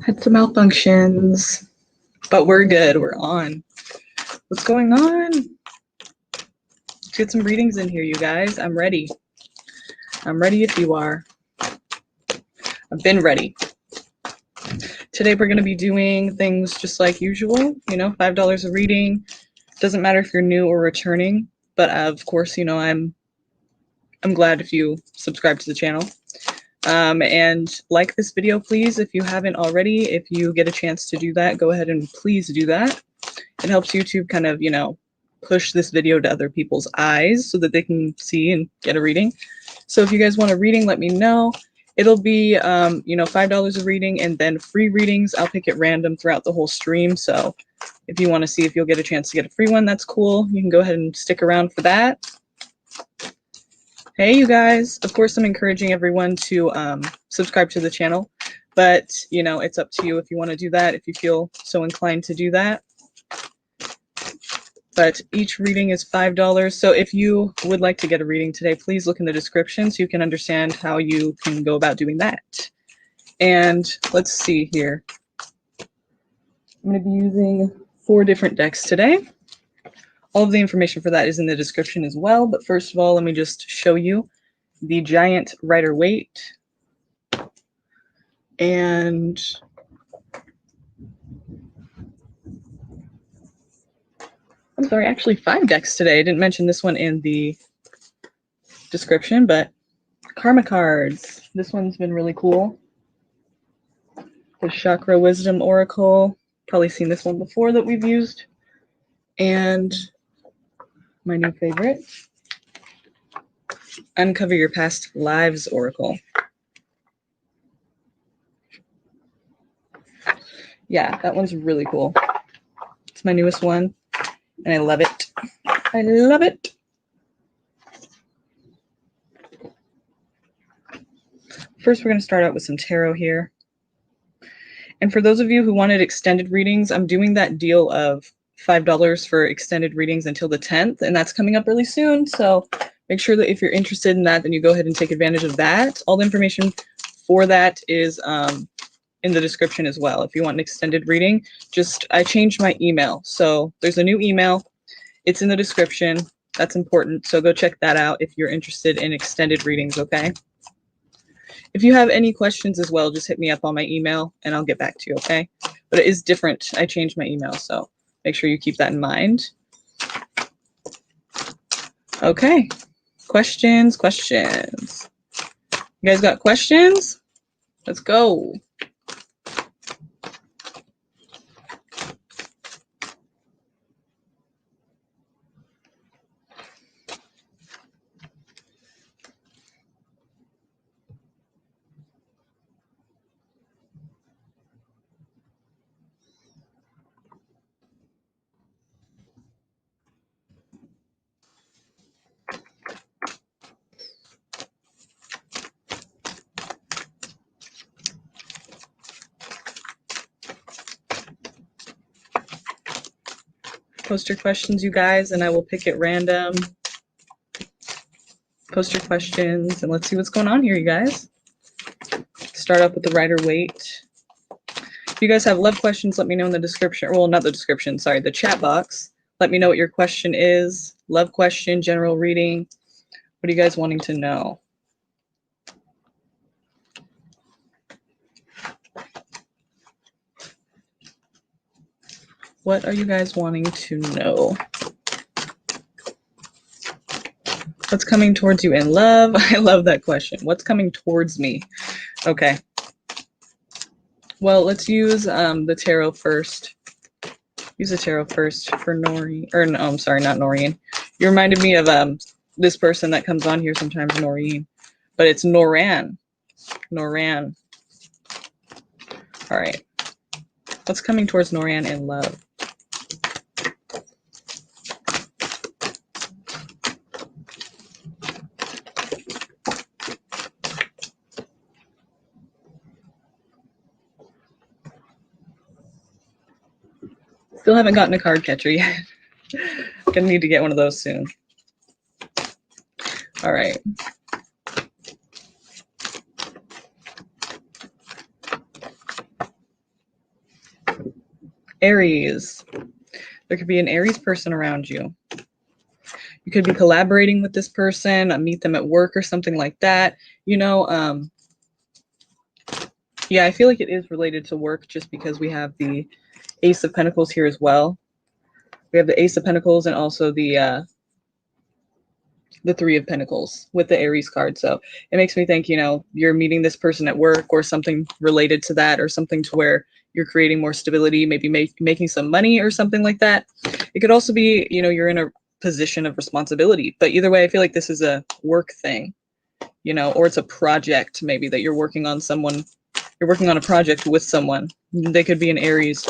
Had some malfunctions, but we're good. We're on. What's going on? Let's get some readings in here, you guys. I'm ready. I'm ready if you are. I've been ready. Today we're going to be doing things just like usual, you know, $5 a reading. Doesn't matter if you're new or returning, but of course, you know, I'm glad if you subscribe to the channel. And like this video, please, if you haven't already. If you get a chance to do that, go ahead and please do that. It helps YouTube kind of, you know, push this video to other people's eyes so that they can see and get a reading. So if you guys want a reading, let me know. It'll be, you know, $5 a reading and then free readings. I'll pick it random throughout the whole stream. So if you want to see if you'll get a chance to get a free one, that's cool. You can go ahead and stick around for that. Hey, you guys. Of course, I'm encouraging everyone to subscribe to the channel, but, you know, it's up to you if you want to do that, if you feel so inclined to do that. But each reading is $5. So if you would like to get a reading today, please look in the description so you can understand how you can go about doing that. And let's see here. I'm going to be using 4 different decks today. All of the information for that is in the description as well. But first of all, let me just show you the giant Rider Waite. And I'm sorry, actually 5 decks today. I didn't mention this one in the description, but Karma cards. This one's been really cool. The Chakra Wisdom Oracle. Probably seen this one before that we've used. And my new favorite, Uncover Your Past Lives Oracle. Yeah, that one's really cool. It's my newest one, and I love it. I love it. First, we're going to start out with some tarot here. And for those of you who wanted extended readings, I'm doing that deal of $5 for extended readings until the 10th, and that's coming up really soon. So make sure that if you're interested in that, then you go ahead and take advantage of that. All the information for that is in the description as well. If you want an extended reading, I changed my email. So there's a new email. It's in the description. That's important. So go check that out if you're interested in extended readings, okay? If you have any questions as well, just hit me up on my email and I'll get back to you, okay? But it is different. I changed my email, so make sure you keep that in mind. Okay, questions. You guys got questions? Let's go. Post your questions, you guys, and I will pick it random. Post your questions, and let's see what's going on here, you guys. Start up with the Rider Waite. If you guys have love questions, let me know in the description. Well, not the description, sorry, the chat box. Let me know what your question is. Love question, general reading. What are you guys wanting to know? What are you guys wanting to know? What's coming towards you in love? I love that question. What's coming towards me? Okay. Well, let's use the tarot first. Use the tarot first for Noreen. Or no, I'm sorry, not Noreen. You reminded me of this person that comes on here sometimes, Noreen. But it's Noran. Noran. All right. What's coming towards Noran in love? Still haven't gotten a card catcher yet. Gonna need to get one of those soon. All right. Aries. There could be an Aries person around you. You could be collaborating with this person, meet them at work or something like that. You know, yeah, I feel like it is related to work just because we have the Ace of Pentacles here as well. We have the Ace of Pentacles and also the Three of Pentacles with the Aries card. So it makes me think, you know, you're meeting this person at work or something related to that, or something to where you're creating more stability, maybe making some money or something like that. It could also be, you know, you're in a position of responsibility, but either way, I feel like this is a work thing, you know, or it's a project maybe that you're working on you're working on a project with someone. They could be an Aries.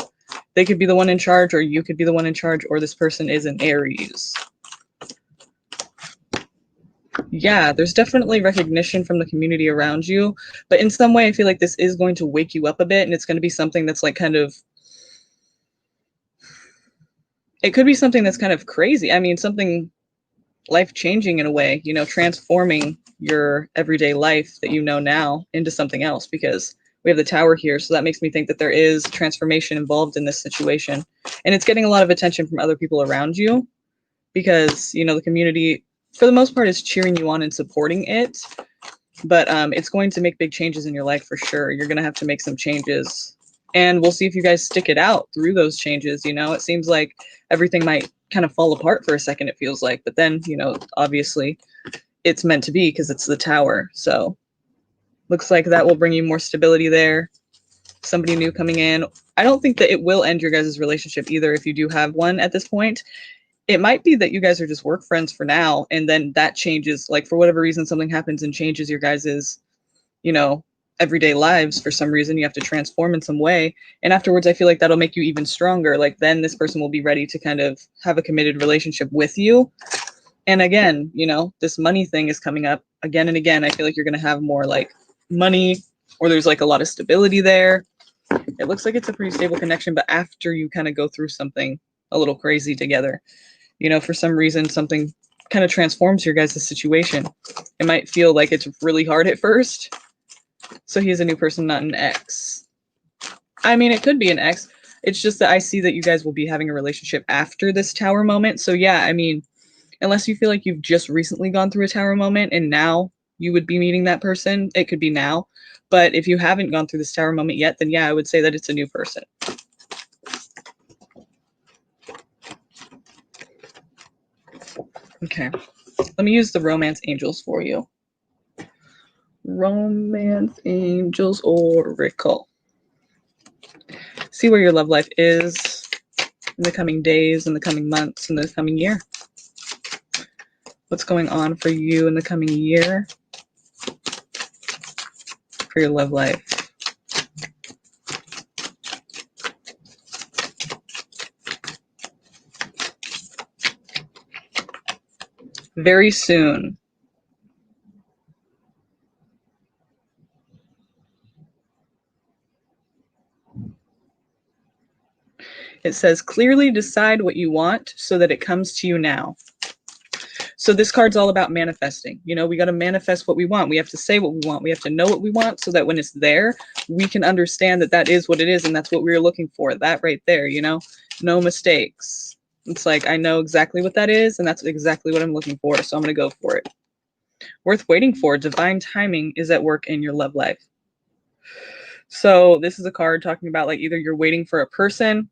They could be the one in charge, or you could be the one in charge, or this person is an Aries. Yeah, there's definitely recognition from the community around you, but in some way I feel like this is going to wake you up a bit, and it's going to be something that's like kind of, it could be something that's kind of crazy. I mean, something life-changing in a way, you know, transforming your everyday life that you know now into something else, because we have the Tower here, so that makes me think that there is transformation involved in this situation, and it's getting a lot of attention from other people around you because, you know, the community for the most part is cheering you on and supporting it, but it's going to make big changes in your life for sure. You're going to have to make some changes, and we'll see if you guys stick it out through those changes. You know, it seems like everything might kind of fall apart for a second, it feels like, but then, you know, obviously it's meant to be because it's the Tower. So looks like that will bring you more stability there. Somebody new coming in. I don't think that it will end your guys' relationship either if you do have one at this point. It might be that you guys are just work friends for now, and then that changes, like for whatever reason something happens and changes your guys's, you know, everyday lives. For some reason you have to transform in some way, and afterwards I feel like that'll make you even stronger. Like then this person will be ready to kind of have a committed relationship with you. And again, you know, this money thing is coming up again and again. I feel like you're going to have more like money, or there's like a lot of stability there. It looks like it's a pretty stable connection, but after you kind of go through something a little crazy together, you know, for some reason something kind of transforms your guys' situation. It might feel like it's really hard at first. So he's a new person, not an ex. I mean, it could be an ex. It's just that I see that you guys will be having a relationship after this Tower moment. So yeah, I mean, unless you feel like you've just recently gone through a Tower moment and now you would be meeting that person, it could be now. But if you haven't gone through this Tower moment yet, then yeah, I would say that it's a new person. Okay, let me use the Romance Angels for you. Romance Angels Oracle. See where your love life is in the coming days, in the coming months, in the coming year. What's going on for you in the coming year for your love life? Very soon. It says, clearly decide what you want so that it comes to you now. So this card's all about manifesting. You know, we got to manifest what we want. We have to say what we want. We have to know what we want so that when it's there, we can understand that that is what it is. And that's what we were looking for. That right there, you know, no mistakes. It's like, I know exactly what that is. And that's exactly what I'm looking for. So I'm going to go for it. Worth waiting for. Divine timing is at work in your love life. So this is a card talking about like either you're waiting for a person,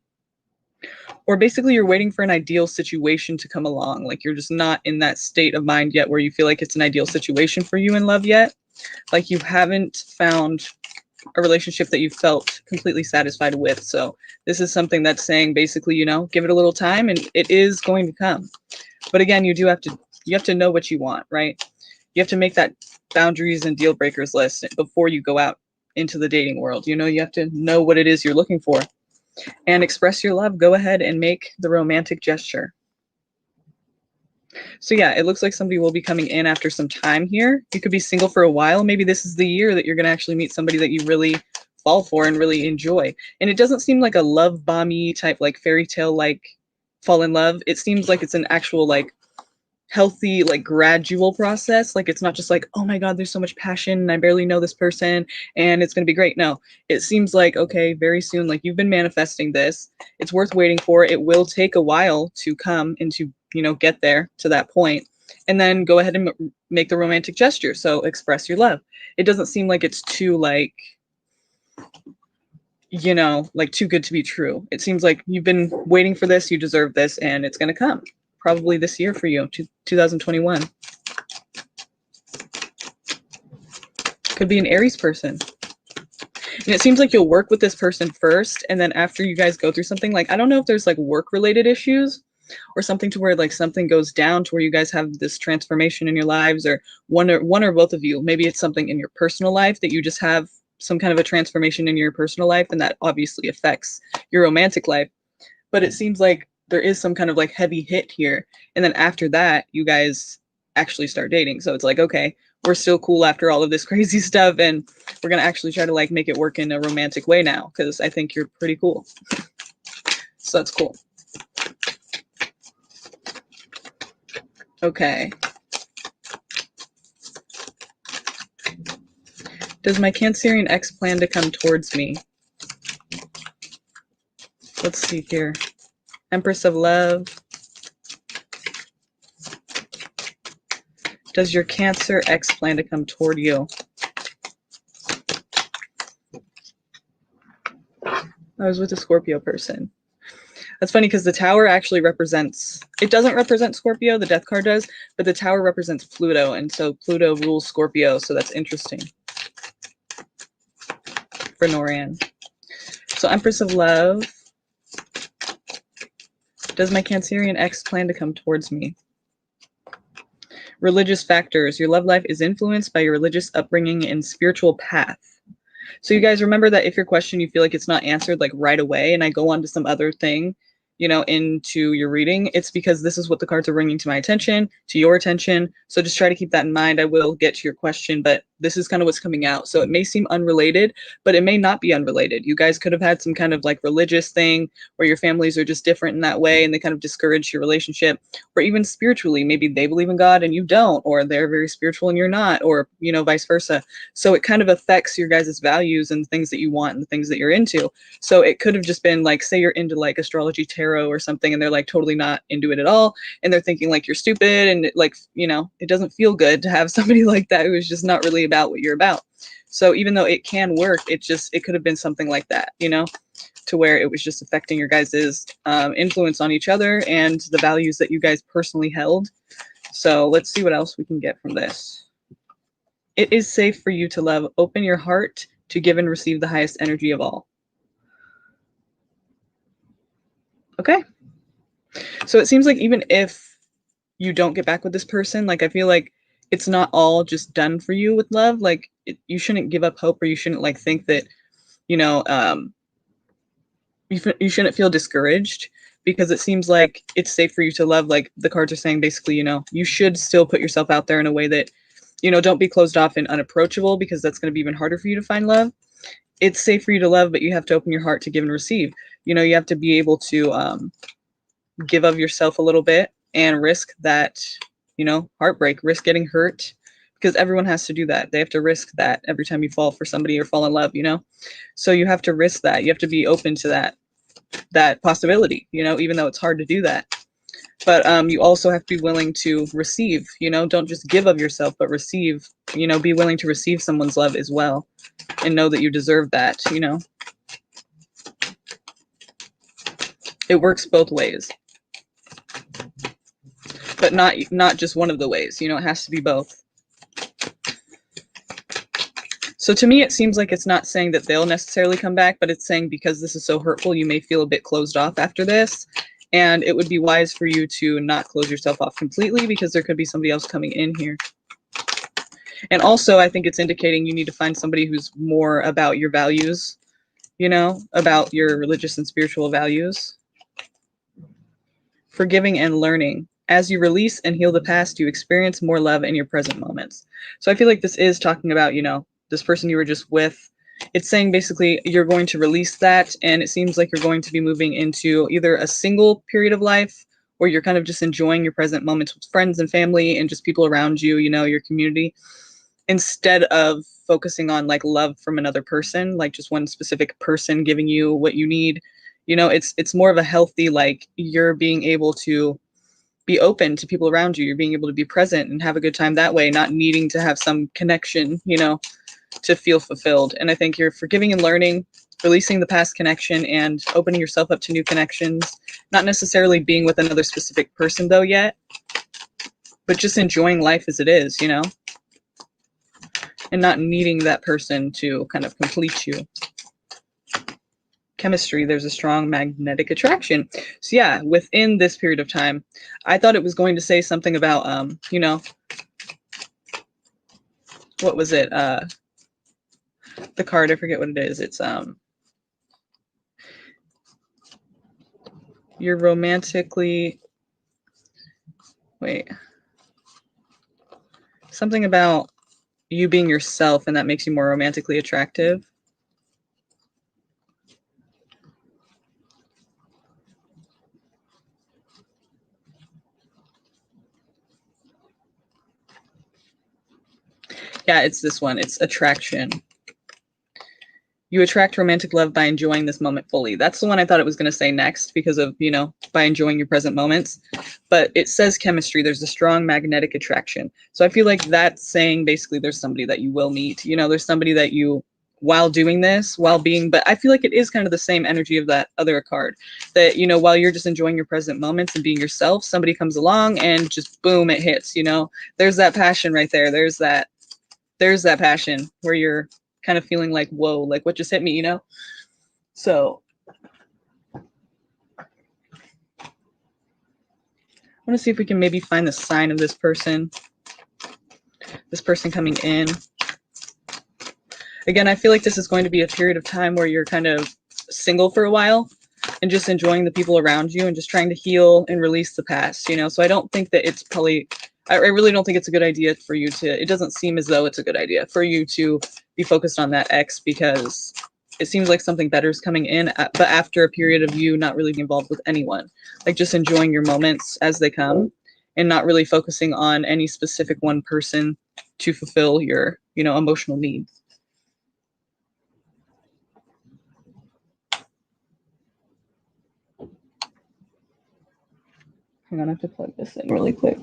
or basically you're waiting for an ideal situation to come along. Like you're just not in that state of mind yet where you feel like it's an ideal situation for you in love yet. Like you haven't found a relationship that you felt completely satisfied with. So this is something that's saying basically, you know, give it a little time and it is going to come. But again, you have to know what you want, right? You have to make that boundaries and deal breakers list before you go out into the dating world. You know, you have to know what it is you're looking for. And express your love. Go ahead and make the romantic gesture. So yeah, it looks like somebody will be coming in after some time here. You could be single for a while. Maybe this is the year that you're going to actually meet somebody that you really fall for and really enjoy. And it doesn't seem like a love bomby type, like fairy tale, like fall in love. It seems like it's an actual like healthy, like gradual process. Like it's not just like, oh my God, there's so much passion and I barely know this person and it's going to be great. No, it seems like, okay, very soon, like you've been manifesting this. It's worth waiting for. It will take a while to come and to, get there to that point. And then go ahead and make the romantic gesture. So express your love. It doesn't seem like it's too like, like too good to be true. It seems like you've been waiting for this, you deserve this, and it's going to come. Probably this year for you, 2021. Could be an Aries person. And it seems like you'll work with this person first, and then after you guys go through something, like, I don't know if there's like work-related issues or something to where like something goes down to where you guys have this transformation in your lives, or one or both of you. Maybe it's something in your personal life that you just have some kind of a transformation in your personal life, and that obviously affects your romantic life. But it seems like there is some kind of like heavy hit here. And then after that, you guys actually start dating. So it's like, okay, we're still cool after all of this crazy stuff. And we're going to actually try to like make it work in a romantic way now, because I think you're pretty cool. So that's cool. Okay. Does my Cancerian ex plan to come towards me? Let's see here. Empress of Love. Does your Cancer ex plan to come toward you? I was with a Scorpio person. That's funny because the Tower actually represents, it doesn't represent Scorpio, the Death card does, but the Tower represents Pluto, and so Pluto rules Scorpio, so that's interesting for Noran. So Empress of Love. Does my Cancerian ex plan to come towards me? Religious factors. Your love life is influenced by your religious upbringing and spiritual path. So you guys remember that if your question, you feel like it's not answered like right away, and I go on to some other thing, into your reading, it's because this is what the cards are bringing to my attention, to your attention. So just try to keep that in mind. I will get to your question, but this is kind of what's coming out. So it may seem unrelated, but it may not be unrelated. You guys could have had some kind of like religious thing where your families are just different in that way and they kind of discourage your relationship, or even spiritually, maybe they believe in God and you don't, or they're very spiritual and you're not, or, vice versa. So it kind of affects your guys' values and things that you want and the things that you're into. So it could have just been like, say you're into like astrology, tarot or something, and they're like totally not into it at all. And they're thinking like you're stupid. And it doesn't feel good to have somebody like that who is just not really about what you're about. So even though it can work, it could have been something like that, to where it was just affecting your guys' influence on each other and the values that you guys personally held. So let's see what else we can get from this. It is safe for you to love. Open your heart to give and receive the highest energy of all. Okay. So it seems like even if you don't get back with this person, like I feel like it's not all just done for you with love. Like you shouldn't give up hope, or you shouldn't like think that, you shouldn't feel discouraged, because it seems like it's safe for you to love. Like the cards are saying basically, you should still put yourself out there in a way that, don't be closed off and unapproachable, because that's going to be even harder for you to find love. It's safe for you to love, but you have to open your heart to give and receive. You have to be able to give of yourself a little bit and risk that, heartbreak, risk getting hurt, because everyone has to do that. They have to risk that every time you fall for somebody or fall in love, so you have to risk that. You have to be open to that possibility, even though it's hard to do that. But you also have to be willing to receive, don't just give of yourself, but receive, be willing to receive someone's love as well, and know that you deserve that. It works both ways, but not just one of the ways, it has to be both. So to me, it seems like it's not saying that they'll necessarily come back, but it's saying because this is so hurtful, you may feel a bit closed off after this. And it would be wise for you to not close yourself off completely, because there could be somebody else coming in here. And also, I think it's indicating you need to find somebody who's more about your values, about your religious and spiritual values. Forgiving and learning. As you release and heal the past, you experience more love in your present moments. So I feel like this is talking about, this person you were just with. It's saying basically you're going to release that, and it seems like you're going to be moving into either a single period of life where you're kind of just enjoying your present moments with friends and family and just people around you, you know, your community, instead of focusing on like love from another person, like just one specific person giving you what you need. You know, it's more of a healthy, like you're being able to be open to people around you. You're being able to be present and have a good time that way, not needing to have some connection, you know, to feel fulfilled. And I think you're forgiving and learning, releasing the past connection and opening yourself up to new connections, not necessarily being with another specific person though yet, but just enjoying life as it is, you know, and not needing that person to kind of complete you. Chemistry, there's a strong magnetic attraction. So yeah, within this period of time, I thought it was going to say something about, you know, what was it? The card, I forget what it is. It's, you're romantically, wait, something about you being yourself and that makes you more romantically attractive. Yeah, it's this one. It's attraction. You attract romantic love by enjoying this moment fully. That's the one I thought it was going to say next because of, you know, by enjoying your present moments. But it says chemistry. There's a strong magnetic attraction. So I feel like that's saying basically there's somebody that you will meet. You know, there's somebody that you, while doing this, while being, but I feel like it is kind of the same energy of that other card. That, you know, while you're just enjoying your present moments and being yourself, somebody comes along and just boom, it hits, you know. There's that passion right there. There's that passion where you're kind of feeling like, whoa, like what just hit me, you know? So I want to see if we can maybe find the sign of this person coming in. Again, I feel like this is going to be a period of time where you're kind of single for a while and just enjoying the people around you and just trying to heal and release the past, you know? So I don't think that it's probably, I really don't think it's a good idea for you to, it doesn't seem as though it's a good idea for you to be focused on that ex, because it seems like something better is coming in, but after a period of you not really being involved with anyone, like just enjoying your moments as they come and not really focusing on any specific one person to fulfill your, you know, emotional needs. Hang on, I have to plug this in really quick.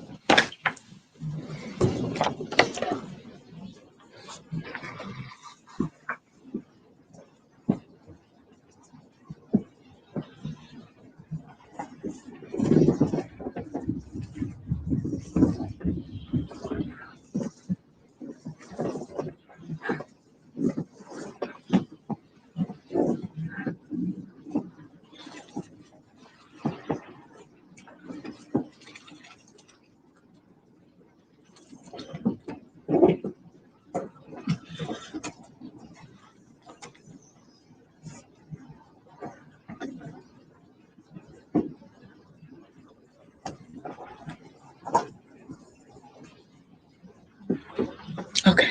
Okay.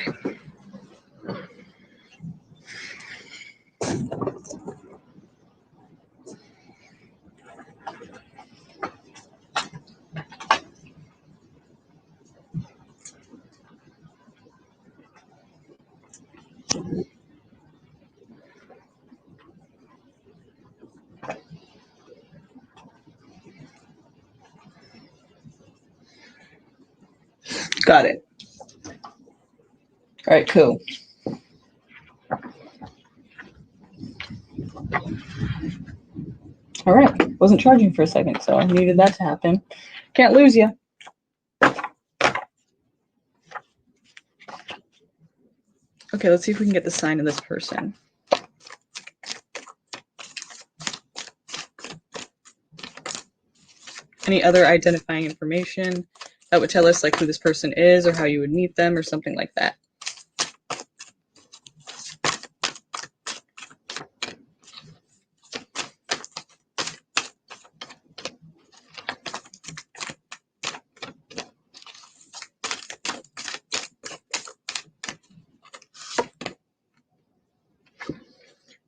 Got it. All right, cool. All right, wasn't charging for a second, so I needed that to happen. Can't lose you. Okay, let's see if we can get the sign of this person. Any other identifying information that would tell us like who this person is or how you would meet them or something like that.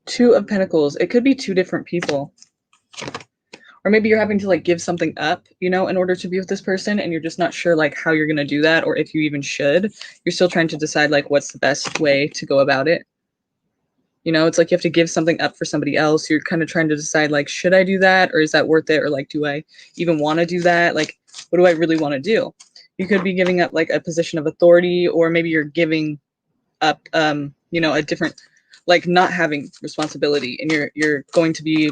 Two of Pentacles. It could be two different people. Or maybe you're having to like give something up, you know, in order to be with this person, and you're just not sure like how you're going to do that, or if you even should. You're still trying to decide like what's the best way to go about it. You know, it's like you have to give something up for somebody else. You're kind of trying to decide like, should I do that, or is that worth it, or like, do I even want to do that? Like, what do I really want to do? You could be giving up like a position of authority, or maybe you're giving up you know, a different, like not having responsibility, and you're going to be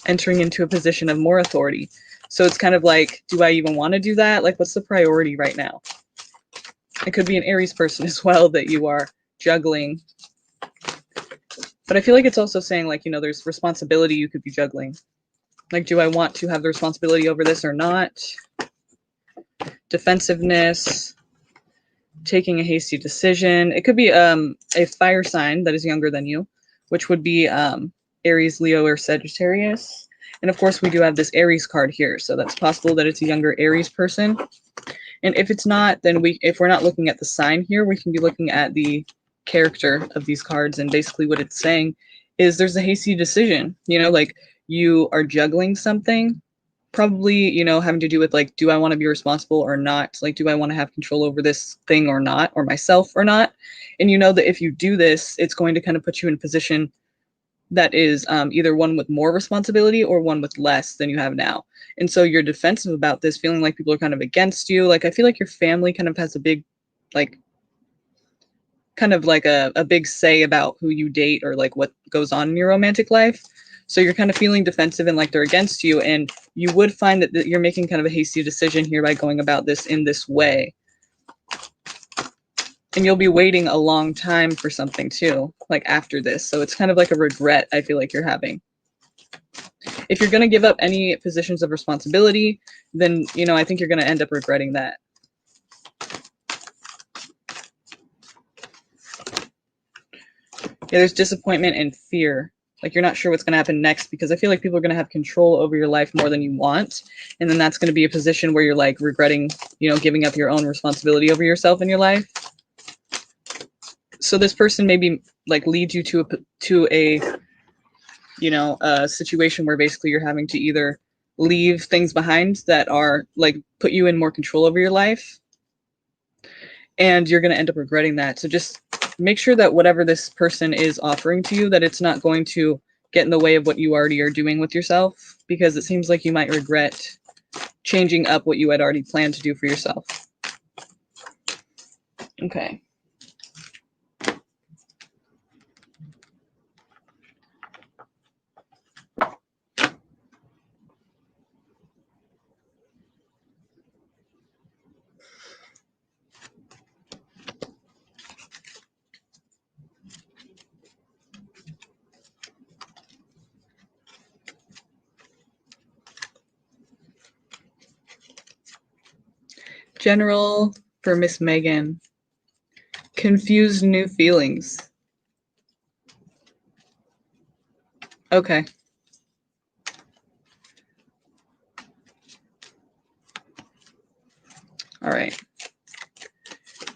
entering into a position of more authority. So it's kind of like, do I even want to do that? Like, what's the priority right now? It could be an Aries person as well that you are juggling. But I feel like it's also saying like, you know, there's responsibility you could be juggling. Like, do I want to have the responsibility over this or not? Defensiveness, taking a hasty decision. It could be a fire sign that is younger than you, which would be Aries, Leo, or Sagittarius. And of course, we do have this Aries card here, so that's possible that it's a younger Aries person. And if it's not, then if we're not looking at the sign here, we can be looking at the character of these cards. And basically what it's saying is there's a hasty decision, you know, like you are juggling something, probably, you know, having to do with like, do I want to be responsible or not? Like, do I want to have control over this thing or not, or myself or not? And you know that if you do this, it's going to kind of put you in a position that is either one with more responsibility or one with less than you have now. And so you're defensive about this, feeling like people are kind of against you. Like, I feel like your family kind of has a big, like, kind of like a big say about who you date or like what goes on in your romantic life. So you're kind of feeling defensive and like they're against you. And you would find that you're making kind of a hasty decision here by going about this in this way. And you'll be waiting a long time for something too, like after this. So it's kind of like a regret I feel like you're having. If you're going to give up any positions of responsibility, then, you know, I think you're going to end up regretting that. Yeah, there's disappointment and fear. Like you're not sure what's going to happen next, because I feel like people are going to have control over your life more than you want. And then that's going to be a position where you're like regretting, you know, giving up your own responsibility over yourself in your life. So this person maybe like leads you to a you know, a situation where basically you're having to either leave things behind that are like put you in more control over your life, and you're going to end up regretting that. So just make sure that whatever this person is offering to you, that it's not going to get in the way of what you already are doing with yourself, because it seems like you might regret changing up what you had already planned to do for yourself. Okay. General for Miss Megan. Confused new feelings. Okay. All right.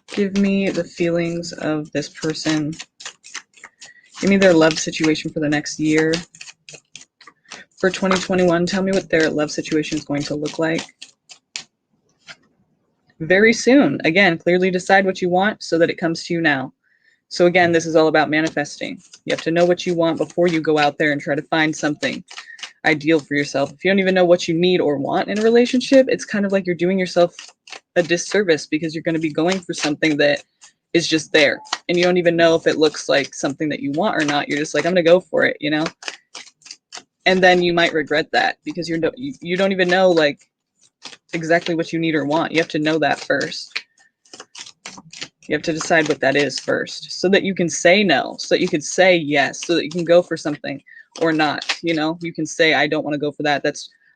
Give me the feelings of this person. Give me their love situation for the next year. For 2021, tell me what their love situation is going to look like. Very soon. Again, clearly decide what you want so that it comes to you now. So again, this is all about manifesting. You have to know what you want before you go out there and try to find something ideal for yourself. If you don't even know what you need or want in a relationship, it's kind of like you're doing yourself a disservice, because you're going to be going for something that is just there. And you don't even know if it looks like something that you want or not. You're just like, I'm going to go for it, you know? And then you might regret that, because you don't even know like exactly what you need or want. You have to know that first. You have to decide what that is first, so that you can say no, so that you can say yes, so that you can go for something or not. You know, you can say, I don't want to go for that.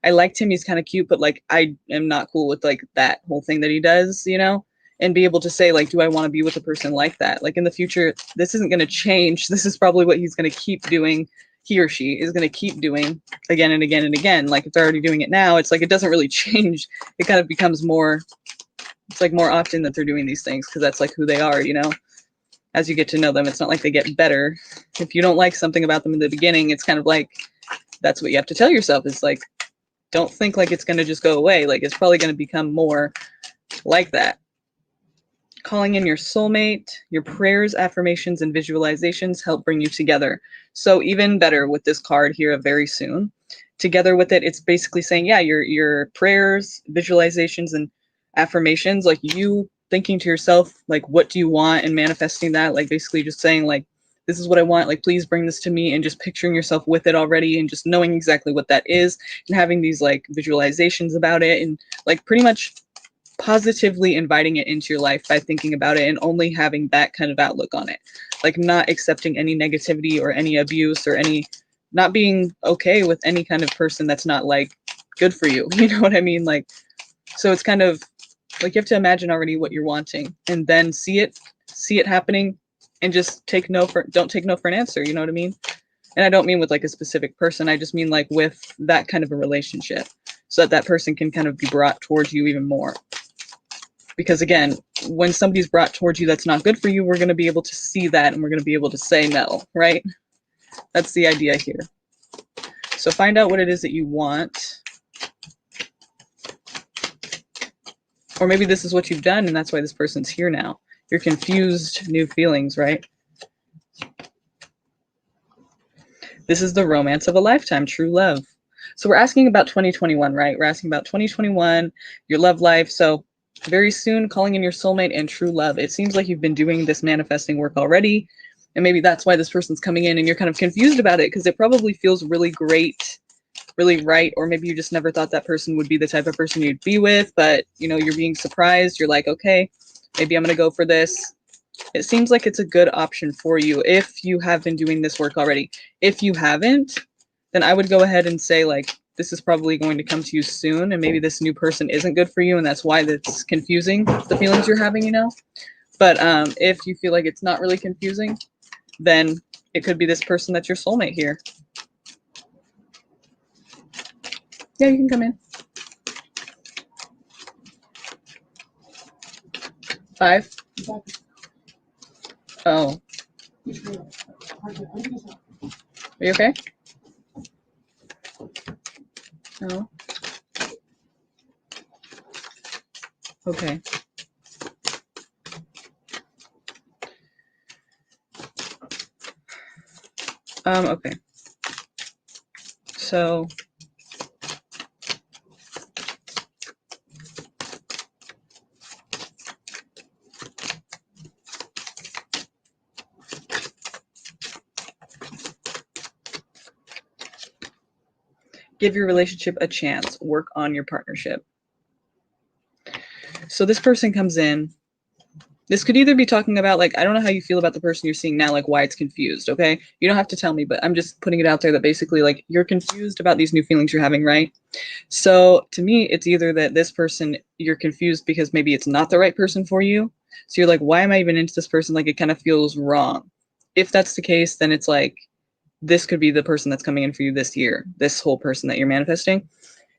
I liked him, he's kind of cute, but like I am not cool with like that whole thing that he does, you know, and be able to say like, do I want to be with a person like that? Like in the future, this isn't going to change. This is probably what he's going to keep doing. He or she is going to keep doing again and again and again. Like it's already doing it now. It's like, it doesn't really change. It kind of becomes more, it's like more often that they're doing these things, because that's like who they are, you know, as you get to know them. It's not like they get better. If you don't like something about them in the beginning, it's kind of like, that's what you have to tell yourself. It's like, don't think like it's going to just go away. Like it's probably going to become more like that. Calling in your soulmate, your prayers, affirmations, and visualizations help bring you together. So even better with this card here of very soon. Together with it, it's basically saying, yeah, your prayers, visualizations, and affirmations, like you thinking to yourself, like, what do you want, and manifesting that, like basically just saying, like, this is what I want, like, please bring this to me, and just picturing yourself with it already, and just knowing exactly what that is, and having these like visualizations about it, and like pretty much positively inviting it into your life by thinking about it and only having that kind of outlook on it, like not accepting any negativity or any abuse or any, not being okay with any kind of person that's not like good for you. You know what I mean? Like, so it's kind of like you have to imagine already what you're wanting and then see it happening, and just don't take no for an answer. You know what I mean? And I don't mean with like a specific person, I just mean like with that kind of a relationship, so that that person can kind of be brought towards you even more. Because again, when somebody's brought towards you that's not good for you, we're going to be able to see that, and we're going to be able to say no, right? That's the idea here. So find out what it is that you want. Or maybe this is what you've done, and that's why this person's here now. You're confused, new feelings, right? This is the romance of a lifetime, true love. So we're asking about 2021, right? We're asking about 2021, your love life. So very soon, calling in your soulmate and true love. It seems like you've been doing this manifesting work already, and maybe that's why this person's coming in and you're kind of confused about it, because it probably feels really great, really right, or maybe you just never thought that person would be the type of person you'd be with, but you know, you're being surprised. You're like, okay, maybe I'm gonna go for this. It seems like it's a good option for you if you have been doing this work already. If you haven't, then I would go ahead and say, like, this is probably going to come to you soon, and maybe this new person isn't good for you, and that's why that's confusing, the feelings you're having, you know? But if you feel like it's not really confusing, then it could be this person that's your soulmate here. Yeah, you can come in. 5? Oh. Are you okay? No. Okay. Okay. So give your relationship a chance. Work on your partnership. So this person comes in. This could either be talking about, like, I don't know how you feel about the person you're seeing now, like why it's confused, okay? You don't have to tell me, but I'm just putting it out there that basically, like, you're confused about these new feelings you're having, right? So to me, it's either that this person, you're confused because maybe it's not the right person for you. So you're like, why am I even into this person? Like, it kind of feels wrong. If that's the case, then it's like, this could be the person that's coming in for you this year, this whole person that you're manifesting.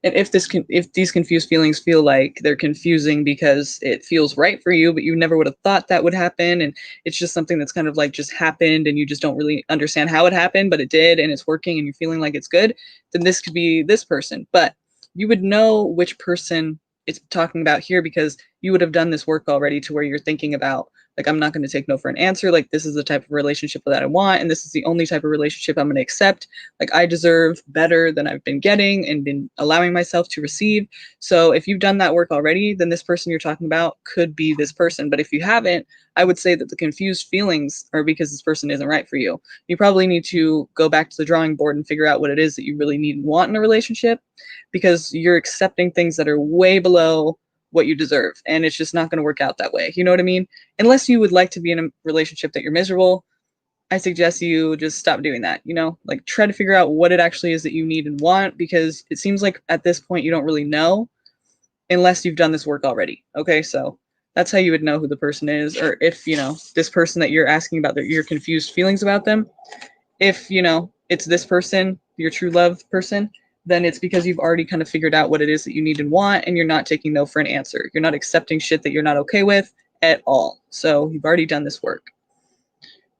And if these confused feelings feel like they're confusing because it feels right for you, but you never would have thought that would happen, and it's just something that's kind of like just happened, and you just don't really understand how it happened, but it did, and it's working, and you're feeling like it's good, then this could be this person. But you would know which person it's talking about here because you would have done this work already, to where you're thinking about, like, I'm not going to take no for an answer. Like, this is the type of relationship that I want, and this is the only type of relationship I'm going to accept. Like, I deserve better than I've been getting and been allowing myself to receive. So if you've done that work already, then this person you're talking about could be this person. But if you haven't, I would say that the confused feelings are because this person isn't right for you. You probably need to go back to the drawing board and figure out what it is that you really need and want in a relationship, because you're accepting things that are way below what you deserve, and it's just not going to work out that way. You know what I mean? Unless you would like to be in a relationship that you're miserable, I suggest you just stop doing that. You know, like, try to figure out what it actually is that you need and want, because it seems like at this point you don't really know unless you've done this work already. Okay, so that's how you would know who the person is, or if, you know, this person that you're asking about, that you're confused feelings about them, if, you know, it's this person, your true love person, then it's because you've already kind of figured out what it is that you need and want, and you're not taking no for an answer. You're not accepting shit that you're not okay with at all. So you've already done this work.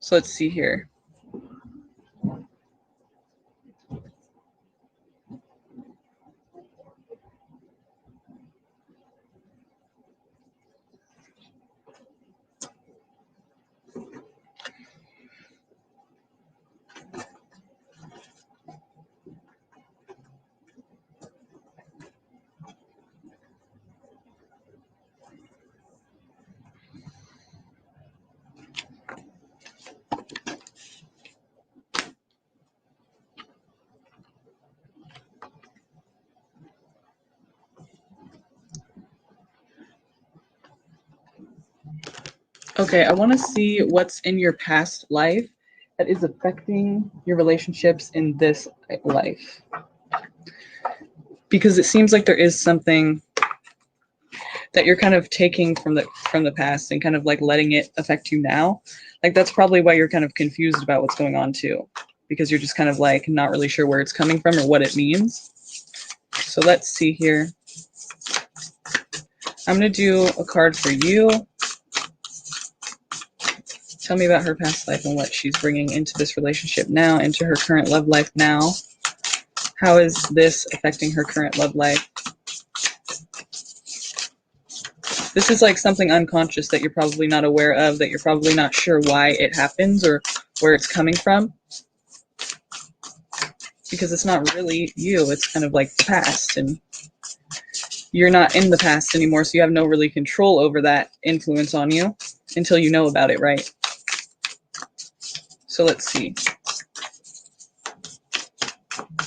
So let's see here. Okay, I want to see what's in your past life that is affecting your relationships in this life. Because it seems like there is something that you're kind of taking from the past and kind of like letting it affect you now. Like that's probably why you're kind of confused about what's going on too. Because you're just kind of like not really sure where it's coming from or what it means. So let's see here. I'm going to do a card for you. Tell me about her past life and what she's bringing into this relationship now, into her current love life now. How is this affecting her current love life? This is like something unconscious that you're probably not aware of, that you're probably not sure why it happens or where it's coming from. Because it's not really you, it's kind of like the past, and you're not in the past anymore, so you have no really control over that influence on you until you know about it, right? So let's see.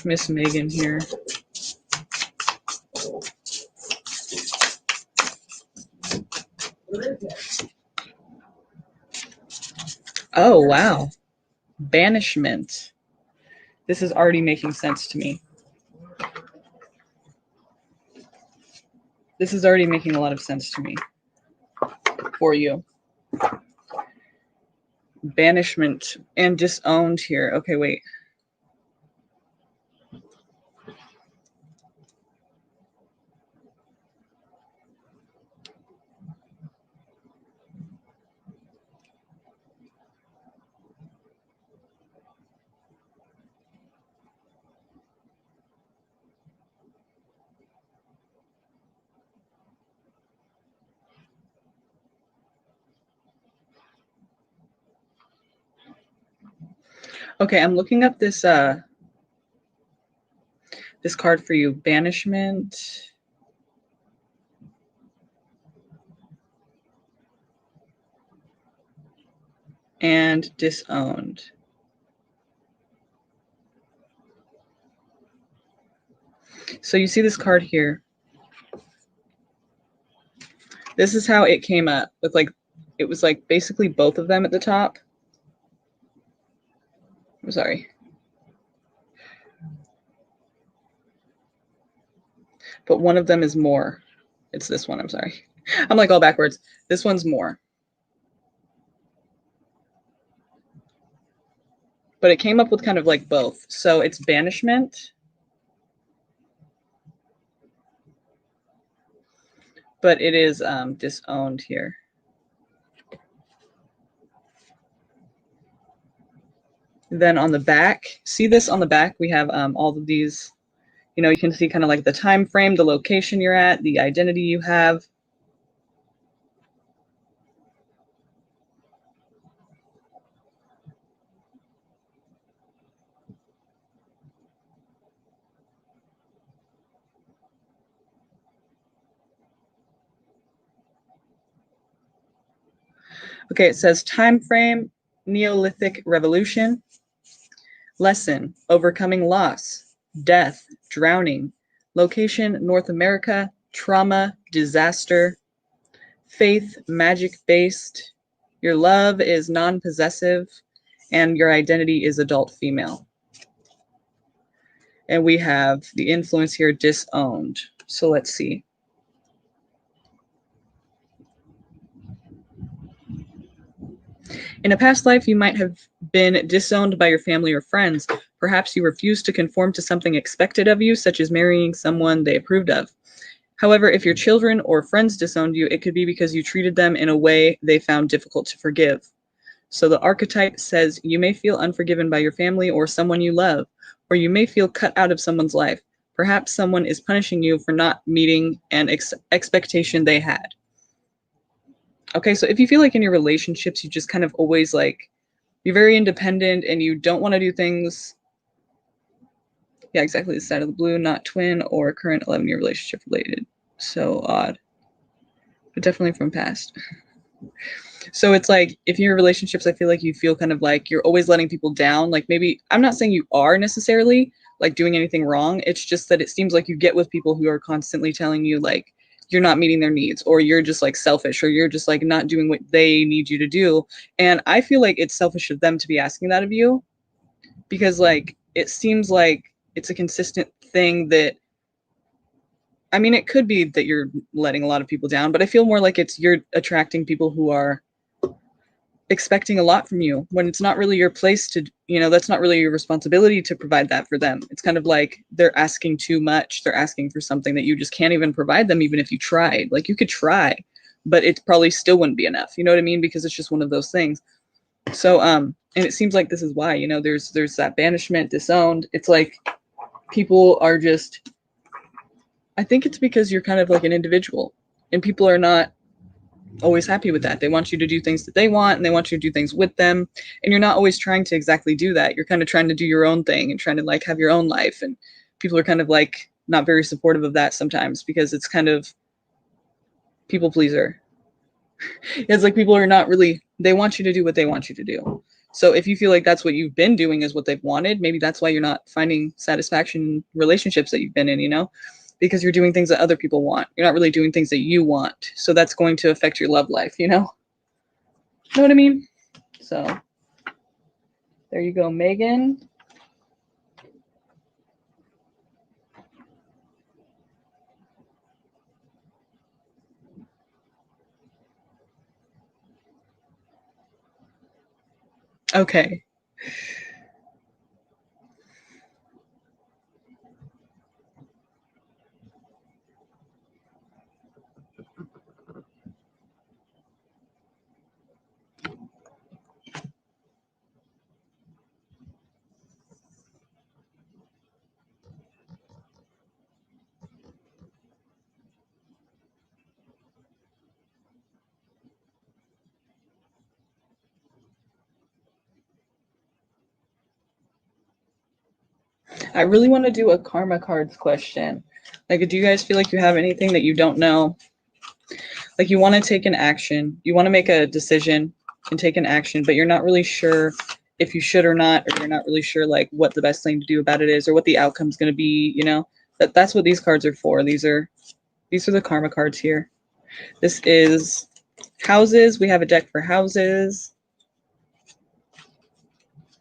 Miss Megan here. Oh, wow. Banishment. This is already making sense to me. This is already making a lot of sense to me for you. Banishment and disowned here. Okay, wait. Okay, I'm looking up this this card for you. Banishment. And disowned. So you see this card here. This is how it came up with like, it was like basically both of them at the top. I'm sorry. But one of them is more. It's this one, I'm sorry. I'm like all backwards. This one's more. But it came up with kind of like both. So it's banishment. But it is disowned here. Then on the back, see this on the back? We have all of these, you know, you can see kind of like the time frame, the location you're at, the identity you have. Okay, it says time frame, Neolithic revolution. Lesson, overcoming loss, death, drowning. Location, North America, trauma, disaster. Faith, magic-based. Your love is non-possessive, and your identity is adult female. And we have the influence here, disowned. So let's see. In a past life, you might have been disowned by your family or friends. Perhaps you refused to conform to something expected of you, such as marrying someone they approved of. However, if your children or friends disowned you, it could be because you treated them in a way they found difficult to forgive. So the archetype says you may feel unforgiven by your family or someone you love, or you may feel cut out of someone's life. Perhaps someone is punishing you for not meeting an expectation they had. Okay, so if you feel like in your relationships, you just kind of always like, you're very independent and you don't want to do things. Yeah, exactly. The side of the blue, not twin or current 11-year relationship related. So odd, but definitely from past. So it's like, if you're in relationships, I feel like you feel kind of like you're always letting people down. Like maybe, I'm not saying you are necessarily like doing anything wrong. It's just that it seems like you get with people who are constantly telling you like, you're not meeting their needs, or you're just like selfish, or you're just like not doing what they need you to do. And I feel like it's selfish of them to be asking that of you, because like it seems like it's a consistent thing that, I mean, it could be that you're letting a lot of people down, but I feel more like it's you're attracting people who are expecting a lot from you when it's not really your place to, you know, that's not really your responsibility to provide that for them. It's kind of like they're asking too much. They're asking for something that you just can't even provide them, even if you tried. Like you could try, but it probably still wouldn't be enough. You know what I mean? Because it's just one of those things. So, and it seems like this is why, you know, there's that banishment, disowned. It's like people are just, I think it's because you're kind of like an individual, and people are not always happy with that. They want you to do things that they want, and they want you to do things with them. And you're not always trying to exactly do that. You're kind of trying to do your own thing and trying to like have your own life. And people are kind of like not very supportive of that sometimes, because it's kind of people pleaser. It's like people are not really, they want you to do what they want you to do. So if you feel like that's what you've been doing is what they've wanted, maybe that's why you're not finding satisfaction in relationships that you've been in, you know, because you're doing things that other people want. You're not really doing things that you want. So that's going to affect your love life, you know? Know what I mean? So there you go, Megan. Okay. I really want to do a karma cards question. Like, do you guys feel like you have anything that you don't know? Like you want to take an action, you want to make a decision and take an action, but you're not really sure if you should or not, or you're not really sure like what the best thing to do about it is, or what the outcome's going to be, you know? That's what these cards are for. These are the karma cards here. This is houses. We have a deck for houses.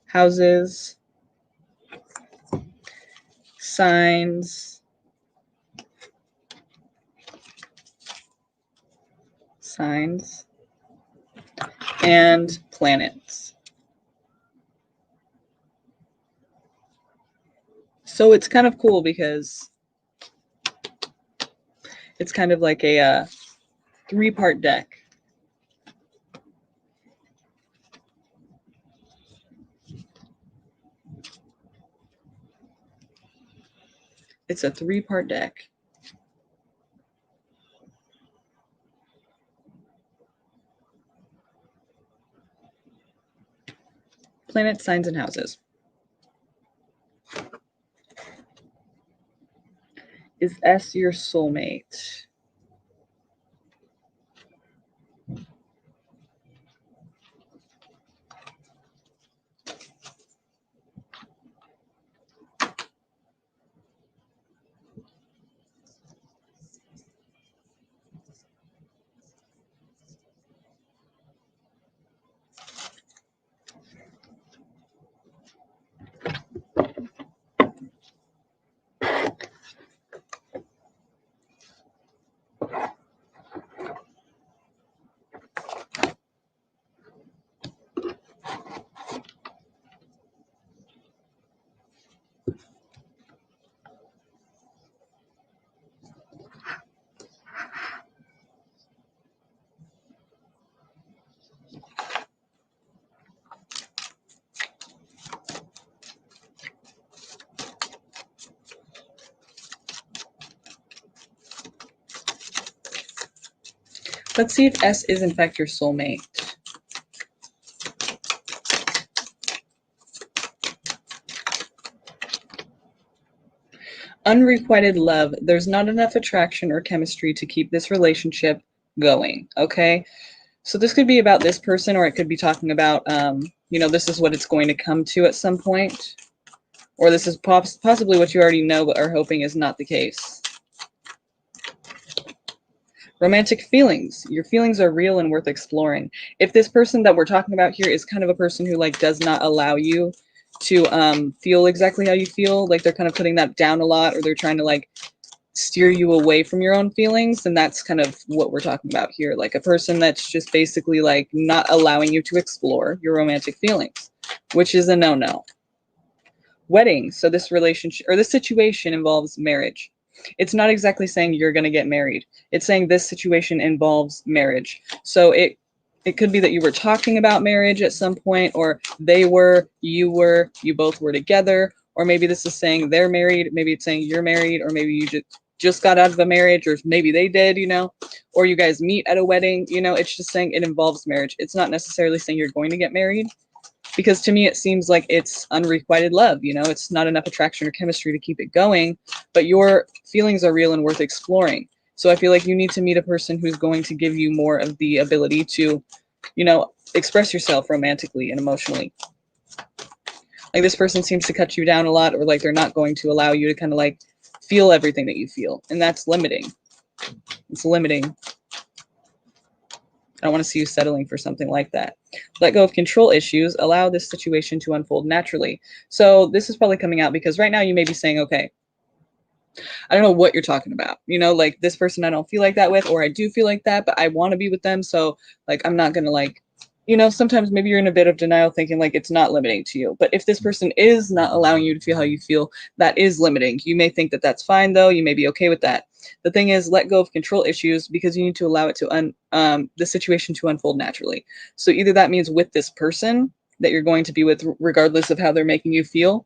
Houses. Signs. Signs. And planets. So it's kind of cool because it's kind of like a three-part deck. It's a three-part deck. Planets, signs, and houses. Is S your soulmate? Let's see if S is in fact your soulmate. Unrequited love. There's not enough attraction or chemistry to keep this relationship going. Okay. So this could be about this person, or it could be talking about, you know, this is what it's going to come to at some point. Or this is possibly what you already know but are hoping is not the case. Romantic feelings. Your feelings are real and worth exploring. If this person that we're talking about here is kind of a person who like does not allow you to feel exactly how you feel, like they're kind of putting that down a lot, or they're trying to like steer you away from your own feelings, then that's kind of what we're talking about here. Like a person that's just basically like not allowing you to explore your romantic feelings, which is a no-no. Wedding. So this relationship or this situation involves marriage. It's not exactly saying you're going to get married. It's saying this situation involves marriage. So it could be that you were talking about marriage at some point, or they were, you both were together, or maybe this is saying they're married, maybe it's saying you're married, or maybe you just got out of a marriage, or maybe they did, you know, or you guys meet at a wedding, you know. It's just saying it involves marriage. It's not necessarily saying you're going to get married, because to me it seems like it's unrequited love, you know. It's not enough attraction or chemistry to keep it going, but your feelings are real and worth exploring. So I feel like you need to meet a person who's going to give you more of the ability to, you know, express yourself romantically and emotionally. Like this person seems to cut you down a lot, or like they're not going to allow you to kind of like feel everything that you feel, and that's limiting. It's limiting. I don't want to see you settling for something like that. Let go of control issues. Allow this situation to unfold naturally. So this is probably coming out because right now you may be saying, okay, I don't know what you're talking about. You know, like this person I don't feel like that with, or I do feel like that, but I want to be with them. So like, I'm not going to like, you know, sometimes maybe you're in a bit of denial thinking like it's not limiting to you. But if this person is not allowing you to feel how you feel, that is limiting. You may think that that's fine though. You may be okay with that. The thing is, let go of control issues because you need to allow it to the situation to unfold naturally. So either that means with this person that you're going to be with, regardless of how they're making you feel,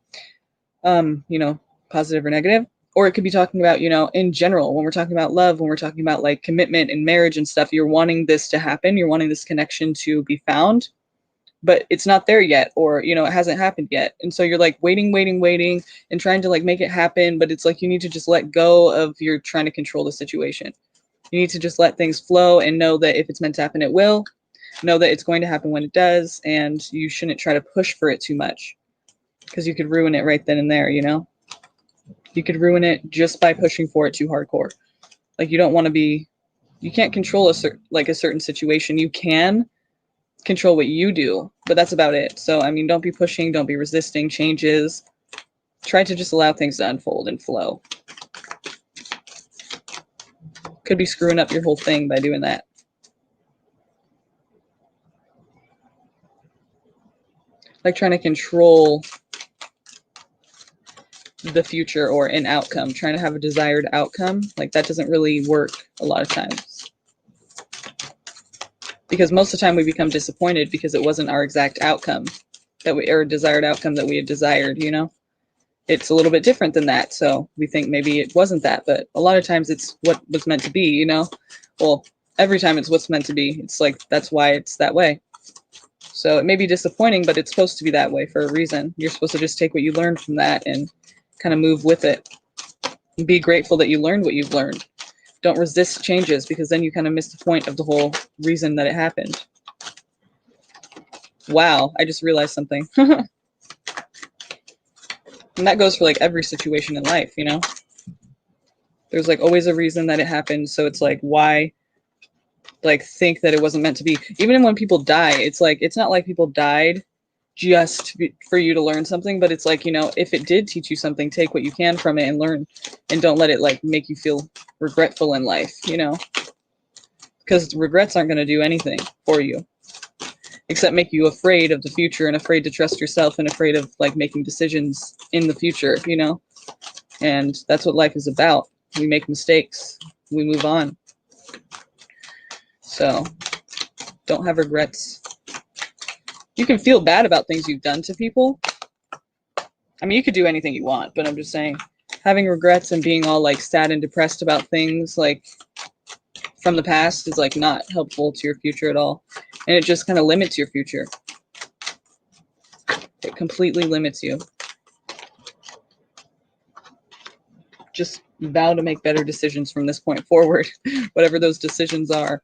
you know, positive or negative, or it could be talking about, you know, in general, when we're talking about love, when we're talking about like commitment and marriage and stuff, you're wanting this to happen, you're wanting this connection to be found, but it's not there yet, or, you know, it hasn't happened yet. And so you're like waiting and trying to like make it happen, but it's like you need to just let go of your trying to control the situation. You need to just let things flow and know that if it's meant to happen, it will. Know that it's going to happen when it does, and you shouldn't try to push for it too much because you could ruin it right then and there, you know? You could ruin it just by pushing for it too hardcore. Like you don't want to be, you can't control a certain situation. You can control what you do, but that's about it. So I mean, don't be pushing, don't be resisting changes. Try to just allow things to unfold and flow. Could be screwing up your whole thing by doing that. Like trying to control the future or an outcome, trying to have a desired outcome. Like that doesn't really work a lot of times. Because most of the time we become disappointed because it wasn't our exact outcome that we, or desired outcome that we had desired, you know? It's a little bit different than that. So we think maybe it wasn't that, but a lot of times it's what was meant to be, you know? Well, every time it's what's meant to be. It's like, that's why it's that way. So it may be disappointing, but it's supposed to be that way for a reason. You're supposed to just take what you learned from that and kind of move with it. And be grateful that you learned what you've learned. Don't resist changes, because then you kind of miss the point of the whole reason that it happened. Wow, I just realized something. And that goes for like every situation in life, you know? There's like always a reason that it happened. So it's like, why like think that it wasn't meant to be? Even when people die, it's like, it's not like people died just for you to learn something, but it's like, you know, if it did teach you something, take what you can from it and learn, and don't let it like make you feel regretful in life, you know? Because regrets aren't going to do anything for you except make you afraid of the future and afraid to trust yourself and afraid of like making decisions in the future, you know? And that's what life is about. We make mistakes, we move on. So don't have regrets. You can feel bad about things you've done to people. I mean, you could do anything you want, but I'm just saying, having regrets and being all like sad and depressed about things like from the past is like not helpful to your future at all. And it just kind of limits your future. It completely limits you. Just vow to make better decisions from this point forward, whatever those decisions are.